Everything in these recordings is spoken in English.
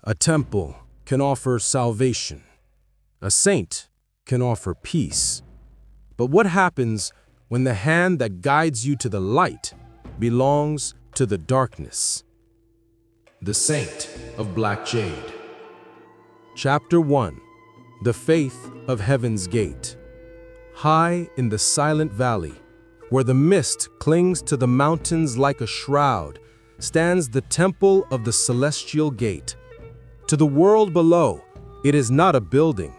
A temple can offer salvation. A saint can offer peace. But what happens when the hand that guides you to the light belongs to the darkness? The Saint of Black Jade. Chapter 1. The Faith of Heaven's Gate. High in the silent valley, where the mist clings to the mountains like a shroud, stands the temple of the celestial gate. To the world below, it is not a building,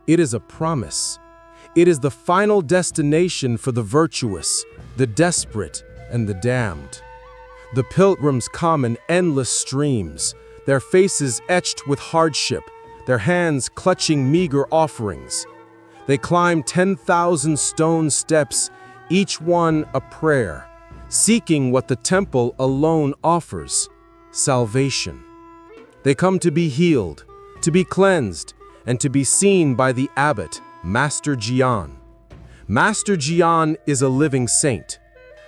it is a promise. It is the final destination for the virtuous, the desperate, and the damned. The pilgrims come in endless streams, their faces etched with hardship, their hands clutching meager offerings. They climb 10,000 stone steps, each one a prayer, seeking what the temple alone offers: salvation. They come to be healed, to be cleansed, and to be seen by the Abbot, Master Jian. Master Jian is a living saint.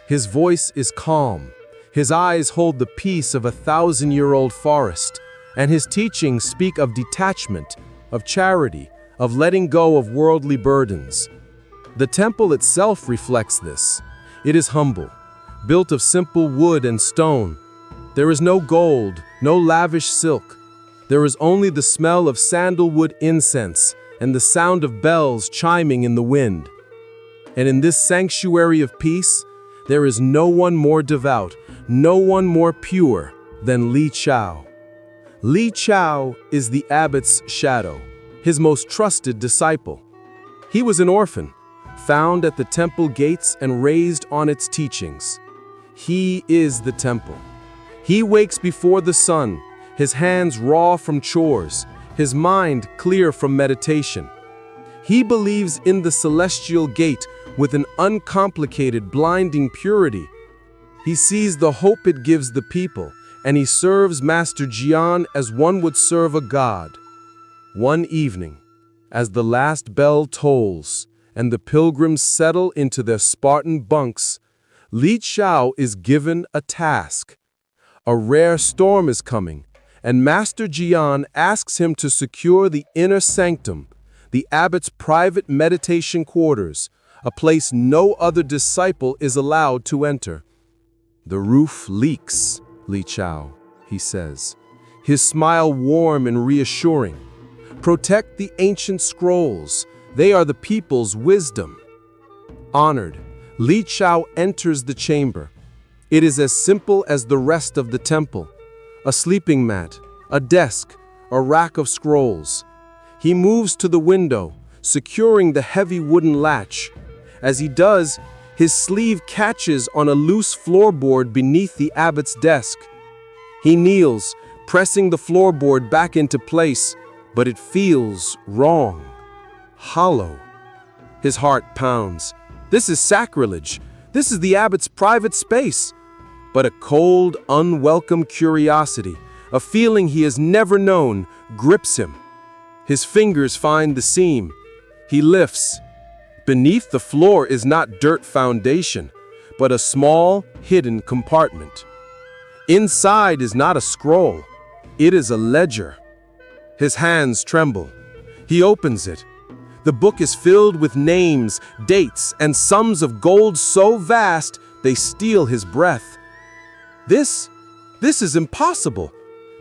His voice is calm, his eyes hold the peace of a 1,000-year-old forest, and his teachings speak of detachment, of charity, of letting go of worldly burdens. The temple itself reflects this. It is humble, built of simple wood and stone. There is no gold, no lavish silk. There is only the smell of sandalwood incense and the sound of bells chiming in the wind. And in this sanctuary of peace, there is no one more devout, no one more pure than Li Chao. Li Chao is the abbot's shadow, his most trusted disciple. He was an orphan, found at the temple gates and raised on its teachings. He is the temple. He wakes before the sun, his hands raw from chores, his mind clear from meditation. He believes in the celestial gate with an uncomplicated, blinding purity. He sees the hope it gives the people, and he serves Master Jian as one would serve a god. One evening, as the last bell tolls and the pilgrims settle into their Spartan bunks, Li Chao is given a task. A rare storm is coming, and Master Jian asks him to secure the inner sanctum, the abbot's private meditation quarters, a place no other disciple is allowed to enter. "The roof leaks, Li Chao," he says, his smile warm and reassuring. "Protect the ancient scrolls. They are the people's wisdom." Honored, Li Chao enters the chamber. It is as simple as the rest of the temple: a sleeping mat, a desk, a rack of scrolls. He moves to the window, securing the heavy wooden latch. As he does, his sleeve catches on a loose floorboard beneath the abbot's desk. He kneels, pressing the floorboard back into place, but it feels wrong, hollow. His heart pounds. This is sacrilege. This is the abbot's private space. But a cold, unwelcome curiosity, a feeling he has never known, grips him. His fingers find the seam. He lifts. Beneath the floor is not dirt foundation, but a small, hidden compartment. Inside is not a scroll. It is a ledger. His hands tremble. He opens it. The book is filled with names, dates, and sums of gold so vast they steal his breath. This is impossible.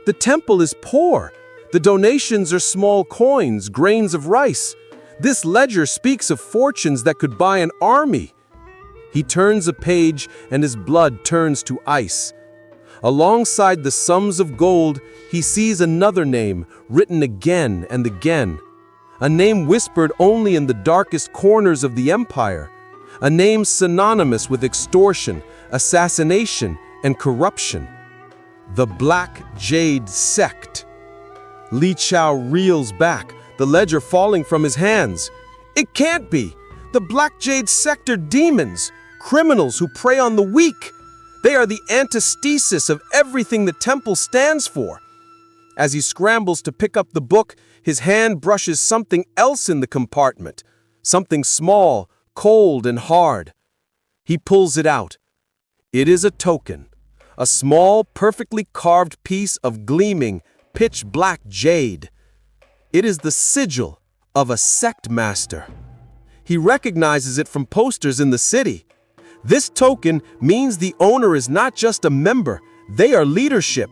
The temple is poor. The donations are small coins, grains of rice. This ledger speaks of fortunes that could buy an army. He turns a page and his blood turns to ice. Alongside the sums of gold, he sees another name written again and again. A name whispered only in the darkest corners of the empire. A name synonymous with extortion, assassination, and corruption. The Black Jade Sect. Li Chao reels back, the ledger falling from his hands. It can't be! The Black Jade Sect are demons, criminals who prey on the weak. They are the antithesis of everything the temple stands for. As he scrambles to pick up the book, his hand brushes something else in the compartment. Something small, cold, and hard. He pulls it out. It is a token. A small, perfectly carved piece of gleaming, pitch black jade. It is the sigil of a sect master. He recognizes it from posters in the city. This token means the owner is not just a member, they are leadership.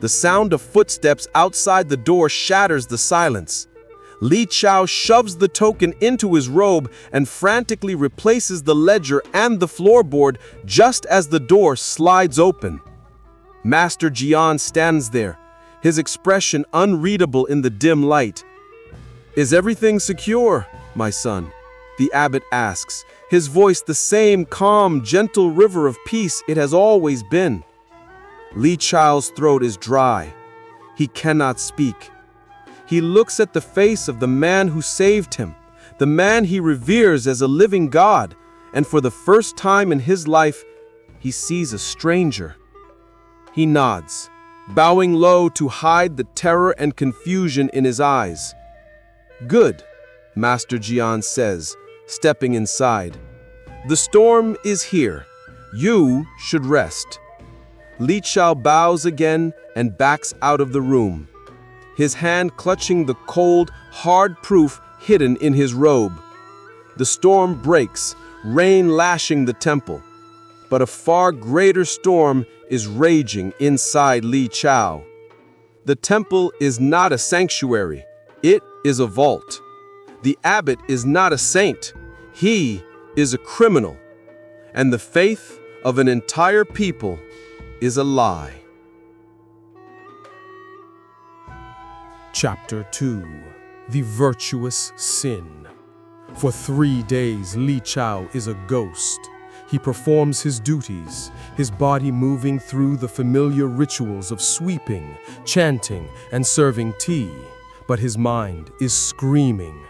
The sound of footsteps outside the door shatters the silence. Li Chao shoves the token into his robe and frantically replaces the ledger and the floorboard just as the door slides open. Master Jian stands there, his expression unreadable in the dim light. "Is everything secure, my son?" the abbot asks, his voice the same calm, gentle river of peace it has always been. Li Chao's throat is dry. He cannot speak. He looks at the face of the man who saved him, the man he reveres as a living god, and for the first time in his life, he sees a stranger. He nods, bowing low to hide the terror and confusion in his eyes. "Good," Master Jian says, stepping inside. "The storm is here. You should rest." Li Chao bows again and backs out of the room, his hand clutching the cold, hard proof hidden in his robe. The storm breaks, rain lashing the temple. But a far greater storm is raging inside Li Chao. The temple is not a sanctuary, it is a vault. The abbot is not a saint, he is a criminal. And the faith of an entire people is a lie. Chapter 2. The Virtuous Sin. For 3 days, Li Chao is a ghost. He performs his duties, his body moving through the familiar rituals of sweeping, chanting, and serving tea. But his mind is screaming.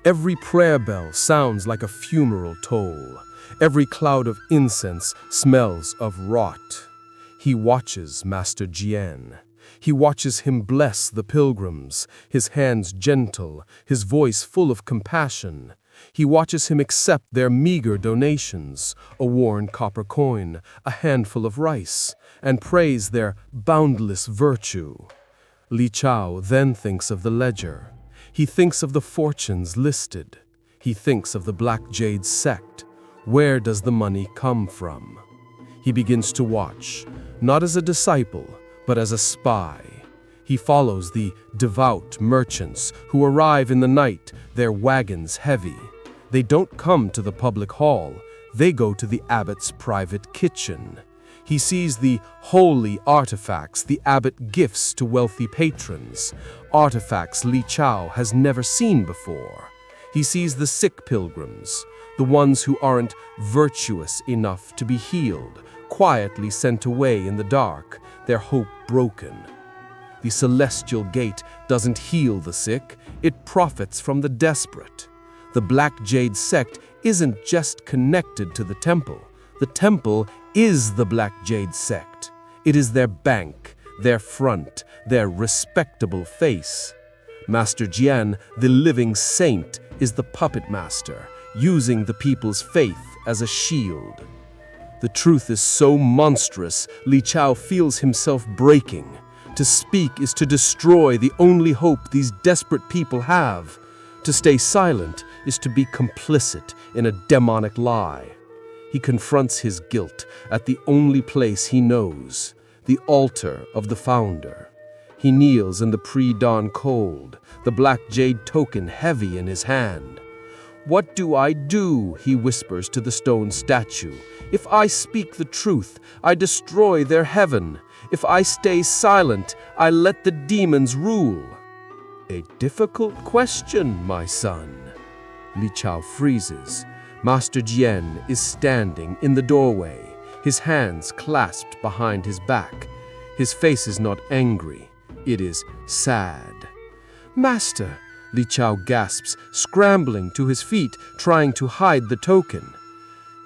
Every prayer bell sounds like a funeral toll. Every cloud of incense smells of rot. He watches Master Jian. He watches him bless the pilgrims, his hands gentle, his voice full of compassion. He watches him accept their meager donations, a worn copper coin, a handful of rice, and praise their boundless virtue. Li Chao then thinks of the ledger. He thinks of the fortunes listed. He thinks of the Black Jade Sect. Where does the money come from? He begins to watch, not as a disciple, but as a spy. He follows the devout merchants who arrive in the night, their wagons heavy. They don't come to the public hall, they go to the abbot's private kitchen. He sees the holy artifacts the abbot gifts to wealthy patrons, artifacts Li Chao has never seen before. He sees the sick pilgrims, the ones who aren't virtuous enough to be healed, quietly sent away in the dark, their hope broken. The celestial gate doesn't heal the sick, it profits from the desperate. The Black Jade Sect isn't just connected to the temple is the Black Jade Sect. It is their bank, their front, their respectable face. Master Jian, the living saint, is the puppet master, using the people's faith as a shield. The truth is so monstrous, Li Chao feels himself breaking. To speak is to destroy the only hope these desperate people have. To stay silent is to be complicit in a demonic lie. He confronts his guilt at the only place he knows, the altar of the founder. He kneels in the pre-dawn cold, the black jade token heavy in his hand. "What do I do?" he whispers to the stone statue. "If I speak the truth, I destroy their heaven. If I stay silent, I let the demons rule." "A difficult question, my son." Li Chao freezes. Master Jian is standing in the doorway, his hands clasped behind his back. His face is not angry, it is sad. "Master," Li Chao gasps, scrambling to his feet, trying to hide the token.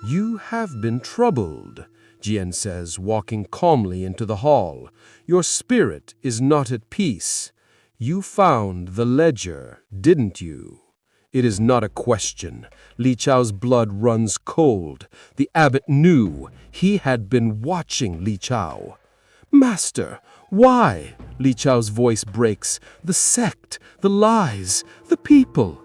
"You have been troubled," Jian says, walking calmly into the hall. "Your spirit is not at peace. You found the ledger, didn't you?" It is not a question. Li Chao's blood runs cold. The abbot knew. He had been watching Li Chao. "Master, Why? Li Chao's voice breaks. The sect, the lies, the people.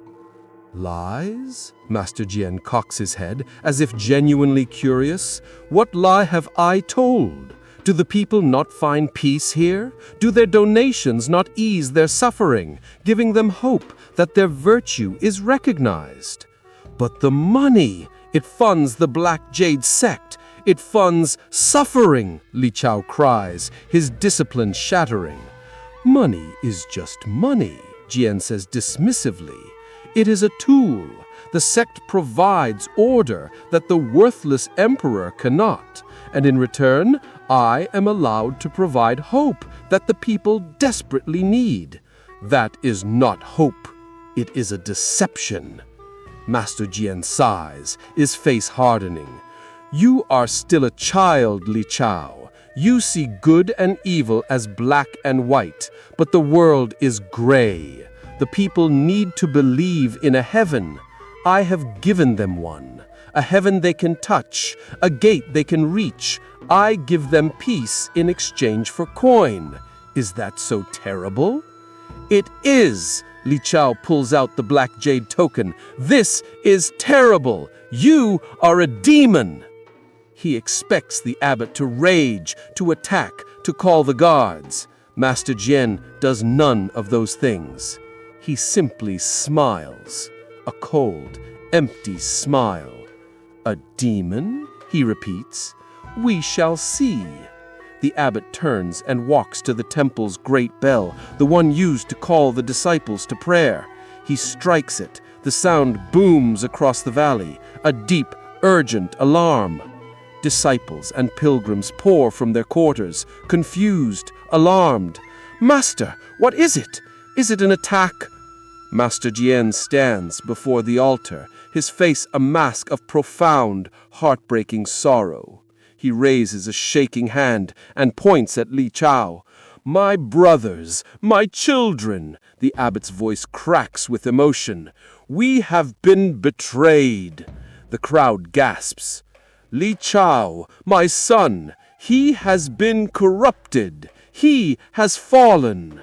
Lies? Master Jian cocks his head, as if genuinely curious. What lie have I told? Do the people not find peace here? Do their donations not ease their suffering, giving them hope that their virtue is recognized? But the money, it funds the Black Jade Sect. It funds suffering, Li Chao cries, his discipline shattering. Money is just money, Jian says dismissively. It is a tool. The sect provides order that the worthless emperor cannot, and in return, I am allowed to provide hope that the people desperately need. That is not hope. It is a deception. Master Jian sighs, his face hardening. You are still a child, Li Chao. You see good and evil as black and white, but the world is gray. The people need to believe in a heaven. I have given them one. A heaven they can touch, a gate they can reach. I give them peace in exchange for coin. Is that so terrible? It is. Li Chao pulls out the Black Jade token. This is terrible. You are a demon. He expects the abbot to rage, to attack, to call the guards. Master Jian does none of those things. He simply smiles. A cold, empty smile. A demon? He repeats. We shall see. The abbot turns and walks to the temple's great bell, the one used to call the disciples to prayer. He strikes it. The sound booms across the valley, a deep, urgent alarm. Disciples and pilgrims pour from their quarters, confused, alarmed. Master, what is it? Is it an attack? Master Jian stands before the altar, his face a mask of profound, heartbreaking sorrow. He raises a shaking hand and points at Li Chao. My brothers, my children, the abbot's voice cracks with emotion. We have been betrayed. The crowd gasps. Li Chao, my son, he has been corrupted. He has fallen.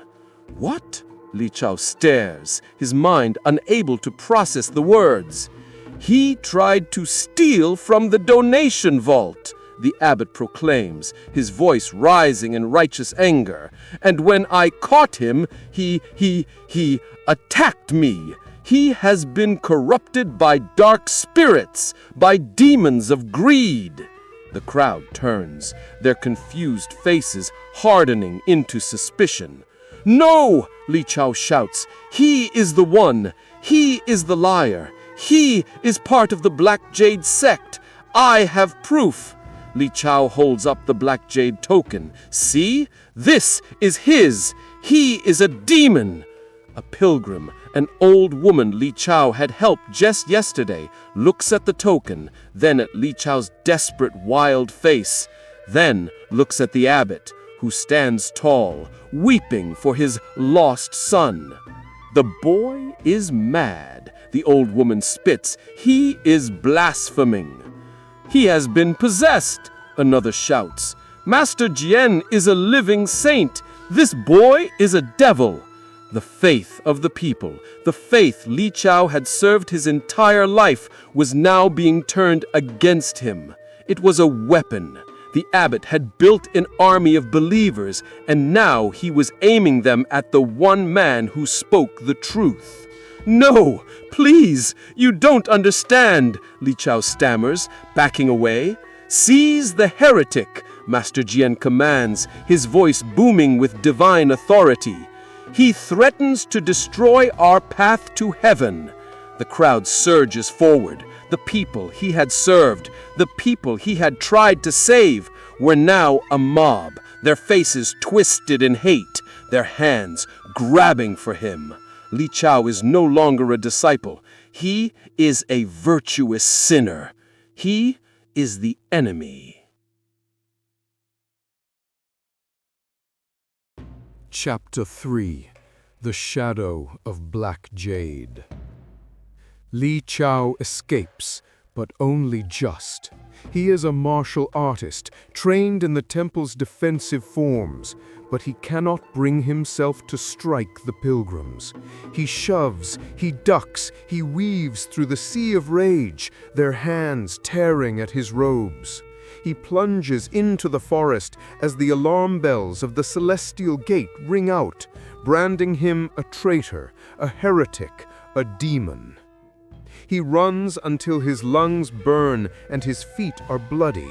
What? Li Chao stares, his mind unable to process the words. He tried to steal from the donation vault, the abbot proclaims, his voice rising in righteous anger. And when I caught him, he attacked me. He has been corrupted by dark spirits, by demons of greed. The crowd turns, their confused faces hardening into suspicion. No, Li Chao shouts. He is the one. He is the liar. He is part of the Black Jade Sect. I have proof. Li Chao holds up the Black Jade token. See? This is his. He is a demon. A pilgrim, an old woman Li Chao had helped just yesterday, looks at the token, then at Li Chao's desperate, wild face, then looks at the abbot, who stands tall, weeping for his lost son. The boy is mad, the old woman spits. He is blaspheming. He has been possessed, another shouts. Master Jian is a living saint. This boy is a devil. The faith of the people, the faith Li Chao had served his entire life, was now being turned against him. It was a weapon. The abbot had built an army of believers, and now he was aiming them at the one man who spoke the truth. No, please, you don't understand, Li Chao stammers, backing away. Seize the heretic, Master Jian commands, his voice booming with divine authority. He threatens to destroy our path to heaven. The crowd surges forward. The people he had served, the people he had tried to save, were now a mob, their faces twisted in hate, their hands grabbing for him. Li Chao is no longer a disciple. He is a virtuous sinner. He is the enemy. Chapter 3. The Shadow of Black Jade. Li Chao escapes, but only just. He is a martial artist, trained in the temple's defensive forms, but he cannot bring himself to strike the pilgrims. He shoves, he ducks, he weaves through the sea of rage, their hands tearing at his robes. He plunges into the forest as the alarm bells of the celestial gate ring out, branding him a traitor, a heretic, a demon. He runs until his lungs burn and his feet are bloody.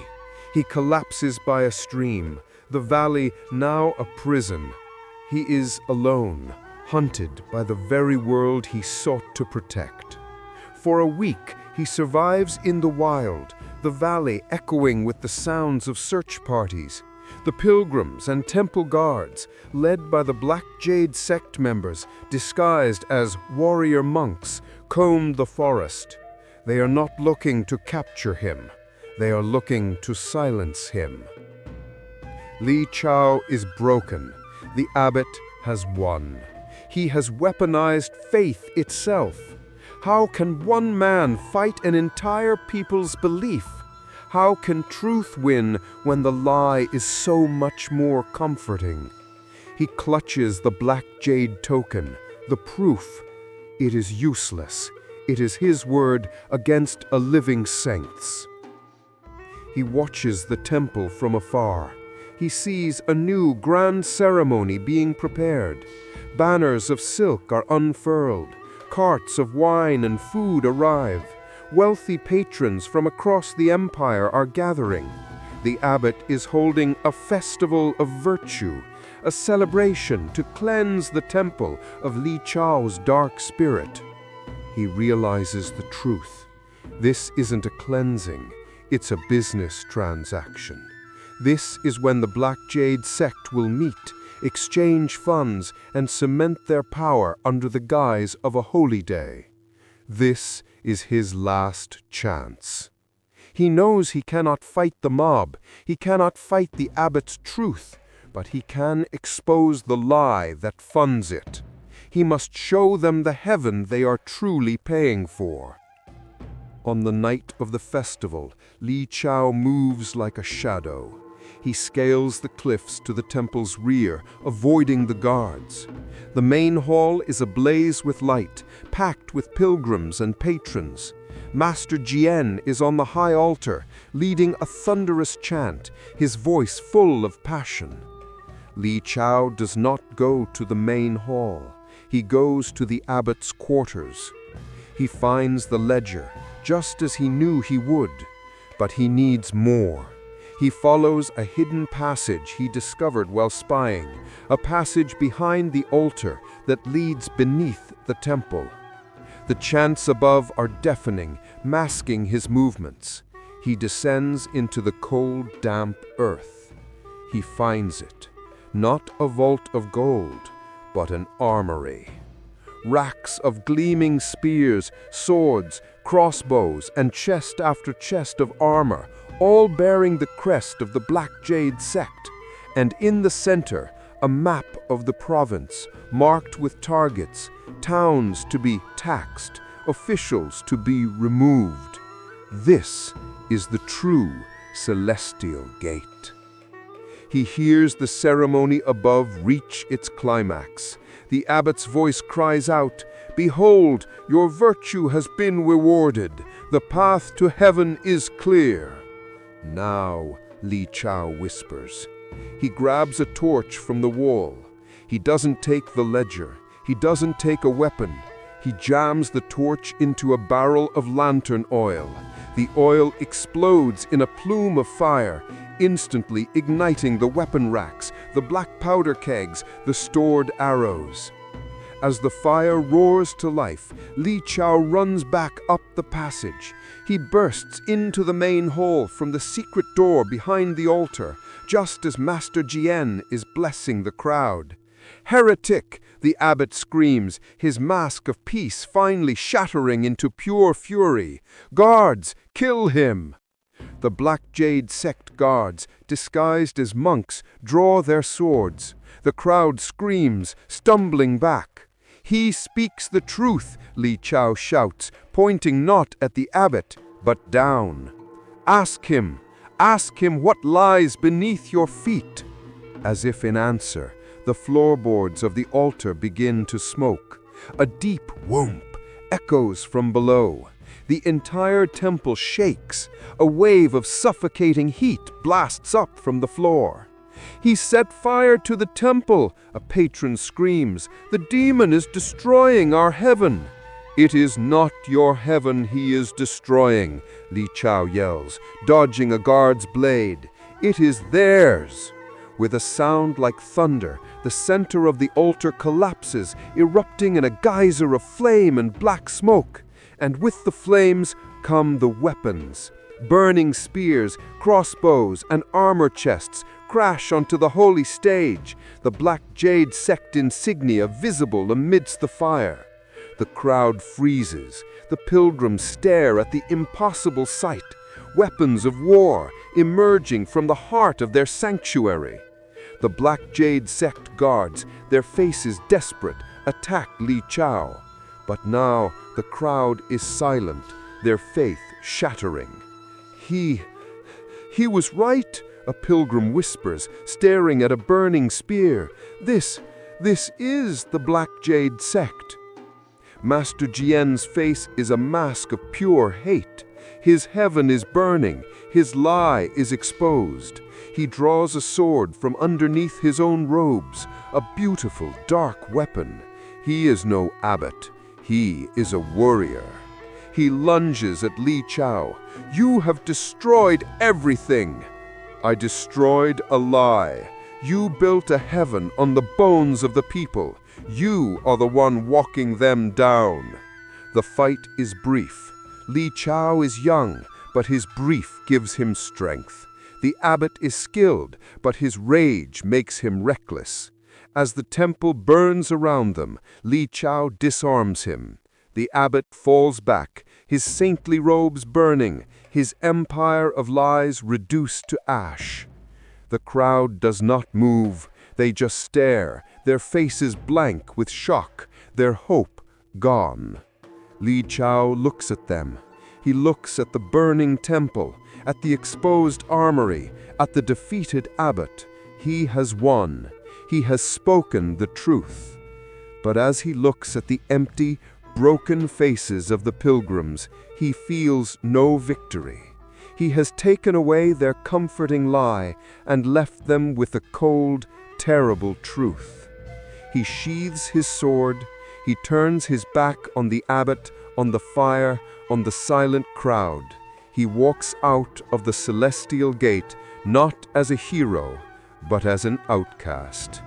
He collapses by a stream, the valley now a prison. He is alone, hunted by the very world he sought to protect. For a week, he survives in the wild, the valley echoing with the sounds of search parties. The pilgrims and temple guards, led by the Black Jade Sect members, disguised as warrior monks, comb the forest. They are not looking to capture him. They are looking to silence him. Li Chao is broken. The Abbot has won. He has weaponized faith itself. How can one man fight an entire people's belief? How can truth win when the lie is so much more comforting? He clutches the Black Jade token, the proof. It is useless. It is his word against a living saint's. He watches the temple from afar. He sees a new grand ceremony being prepared. Banners of silk are unfurled. Carts of wine and food arrive. Wealthy patrons from across the empire are gathering. The abbot is holding a festival of virtue, a celebration to cleanse the temple of Li Chao's dark spirit. He realizes the truth. This isn't a cleansing, it's a business transaction. This is when the Black Jade Sect will meet, exchange funds, and cement their power under the guise of a holy day. This is his last chance. He knows he cannot fight the mob, he cannot fight the abbot's truth, but he can expose the lie that funds it. He must show them the heaven they are truly paying for. On the night of the festival, Li Chao moves like a shadow. He scales the cliffs to the temple's rear, avoiding the guards. The main hall is ablaze with light, packed with pilgrims and patrons. Master Jian is on the high altar, leading a thunderous chant, his voice full of passion. Li Chao does not go to the main hall. He goes to the abbot's quarters. He finds the ledger, just as he knew he would, but he needs more. He follows a hidden passage he discovered while spying, a passage behind the altar that leads beneath the temple. The chants above are deafening, masking his movements. He descends into the cold, damp earth. He finds it, not a vault of gold, but an armory. Racks of gleaming spears, swords, crossbows, and chest after chest of armor, all bearing the crest of the Black Jade Sect, and in the center, a map of the province, marked with targets, towns to be taxed, officials to be removed. This is the true celestial gate. He hears the ceremony above reach its climax. The abbot's voice cries out, "Behold, your virtue has been rewarded. The path to heaven is clear." "Now," Li Chao whispers. He grabs a torch from the wall. He doesn't take the ledger. He doesn't take a weapon. He jams the torch into a barrel of lantern oil. The oil explodes in a plume of fire, instantly igniting the weapon racks, the black powder kegs, the stored arrows. As the fire roars to life, Li Chao runs back up the passage. He bursts into the main hall from the secret door behind the altar, just as Master Jian is blessing the crowd. "Heretic!" the abbot screams, his mask of peace finally shattering into pure fury. "Guards, kill him!" The Black Jade Sect guards, disguised as monks, draw their swords. The crowd screams, stumbling back. "He speaks the truth," Li Chao shouts, pointing not at the abbot, but down. Ask him what lies beneath your feet." As if in answer, the floorboards of the altar begin to smoke. A deep whoomp echoes from below. The entire temple shakes. A wave of suffocating heat blasts up from the floor. "He set fire to the temple," a patron screams. "The demon is destroying our heaven." "It is not your heaven he is destroying," Li Chao yells, dodging a guard's blade. "It is theirs." With a sound like thunder, the center of the altar collapses, erupting in a geyser of flame and black smoke. And with the flames come the weapons. Burning spears, crossbows, and armor chests crash onto the holy stage, the Black Jade Sect insignia visible amidst the fire. The crowd freezes. The pilgrims stare at the impossible sight, weapons of war emerging from the heart of their sanctuary. The Black Jade Sect guards, their faces desperate, attack Li Chao. But now the crowd is silent, their faith shattering. He was right," a pilgrim whispers, staring at a burning spear. This is the Black Jade Sect." Master Jian's face is a mask of pure hate. His heaven is burning, his lie is exposed. He draws a sword from underneath his own robes, a beautiful dark weapon. He is no abbot, he is a warrior. He lunges at Li Chao. "You have destroyed everything." "I destroyed a lie. You built a heaven on the bones of the people. You are the one walking them down." The fight is brief. Li Chao is young, but his brief gives him strength. The abbot is skilled, but his rage makes him reckless. As the temple burns around them, Li Chao disarms him. The abbot falls back, his saintly robes burning, his empire of lies reduced to ash. The crowd does not move, they just stare, their faces blank with shock, their hope gone. Li Chao looks at them. He looks at the burning temple, at the exposed armory, at the defeated abbot. He has won. He has spoken the truth. But as he looks at the empty, broken faces of the pilgrims, he feels no victory. He has taken away their comforting lie and left them with a cold, terrible truth. He sheathes his sword. He turns his back on the abbot, on the fire, on the silent crowd. He walks out of the celestial gate, not as a hero, but as an outcast.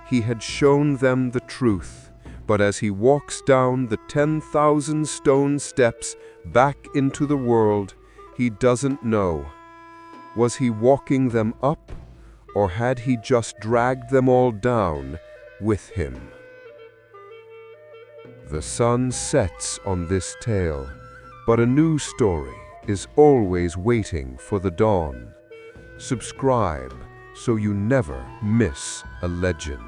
He had shown them the truth, but as he walks down the 10,000 stone steps back into the world, he doesn't know. Was he walking them up, or had he just dragged them all down with him? The sun sets on this tale, but a new story is always waiting for the dawn. Subscribe so you never miss a legend.